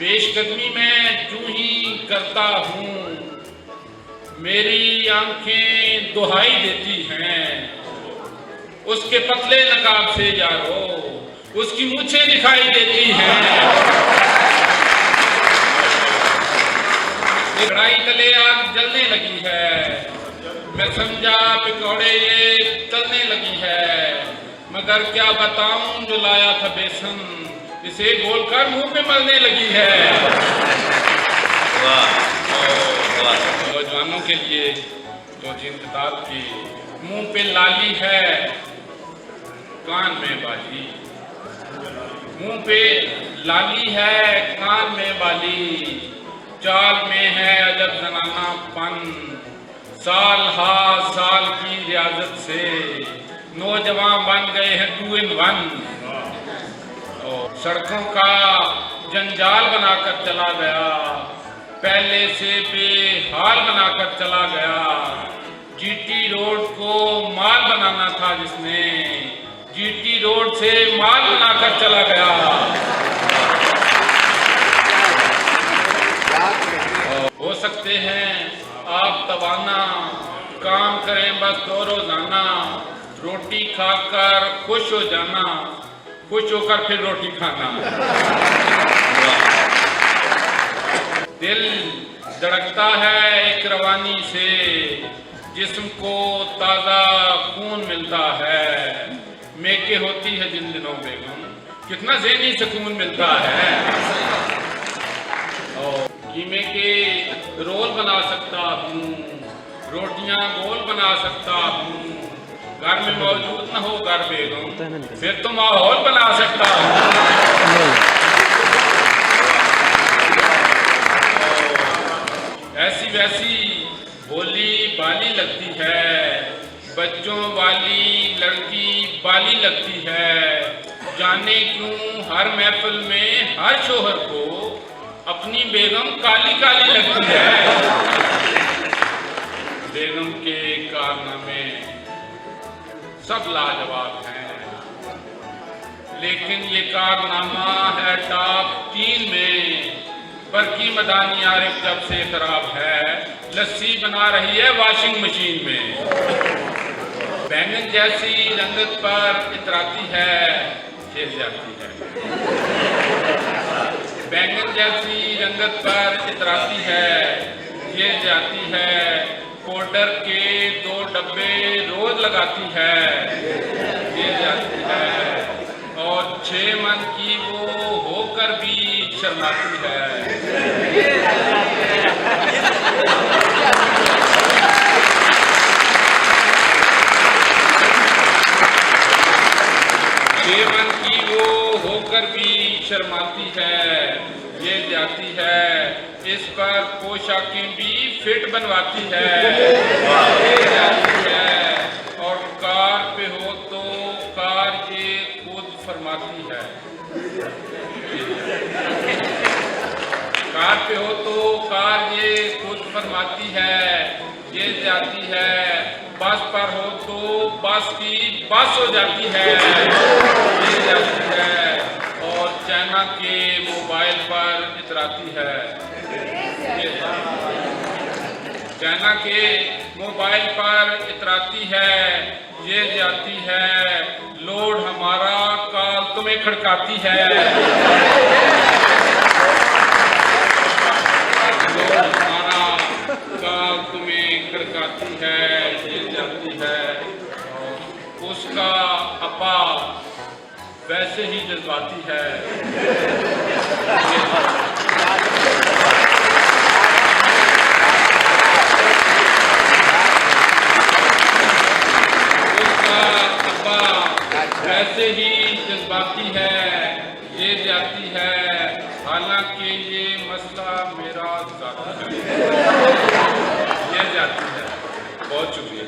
पेशकदमी में यूं ही करता हूँ, मेरी आंखें दुहाई देती हैं, उसके पतले नकाब से यारो उसकी मूंछें दिखाई देती हैं। कढ़ाई तले आग जलने लगी है, मैं समझा पकौड़े ये तलने लगी है, मगर क्या बताऊं जो लाया था बेसन इसे बोलकर मुंह में मलने लगी है। नौजवानों के लिए तो जिन किताब की मुंह पे लाली है कान में बाली, मुंह पे लाली है कान में बाली, चाल में है अजब जनानापन, साल हा साल की रियाजत से नौजवान बन गए हैं 2 in 1। सड़कों का जंजाल बनाकर चला गया, पहले से बेहाल बनाकर चला गया, जीटी रोड को माल बनाना था जिसने, जीटी रोड से माल बनाकर चला गया। हो सकते हैं आप तवाना, काम करें बस 2 रोजाना, रोटी खाकर खुश हो जाना, खुश होकर फिर रोटी खाना। दिल धड़कता है एक रवानी से, जिस्म को ताजा खून मिलता है, मेके होती है जिन दिनों बेगम कितना ज़हनी सुकून मिलता है। और कीमे के रोल बना सकता हूँ, रोटियां गोल बना सकता हूँ, घर में मौजूद न हो घर बेगम फिर तो माहौल बना सकता हूँ। ऐसी वैसी बोली बाली लगती है, बच्चों वाली लड़की बाली लगती है, जाने क्यों हर महफिल में हर शोहर को अपनी बेगम काली काली लगती है। बेगम के कारनामे सब लाजवाब हैं, लेकिन ये कारनामा है टॉप 3 में। बरकी मदानी आरिफ जब से खराब है, लस्सी बना रही है वॉशिंग मशीन में। बैंगन जैसी रंगत पर इतराती है, खेल जाती है। बैंगन जैसी रंगत पर इतराती है, ये जाती है, पाउडर के 2 डब्बे रोज लगाती है, ये जाती है, और 6 मन की वो होकर भी शर्माती है। 6 मन की वो होकर भी शर्माती है, ये जाती है, इस पर पोशाकें भी फिट बनवाती है, ये जाती है, और कार पे हो तो कार ये खुद फरमाती है। कार पे हो तो कार ये खुद फरमाती है, ये जाती है, बस पर हो तो बस की बस हो जाती है, ये जाती है, और चाइना के मोबाइल पर इतराती है, चाइना के मोबाइल पर इतराती है, ये जाती है, लोड हमारा काल तुम्हें खड़काती है, लोड हमारा काल तुम्हें खड़काती है, ये जाती है, उसका अपा वैसे ही जज्बाती है। वैसे ही जज्बाती है, ये जाती है, हालांकि ये मसला मेरा ज़ाती है, ये जाती है। बहुत शुक्रिया।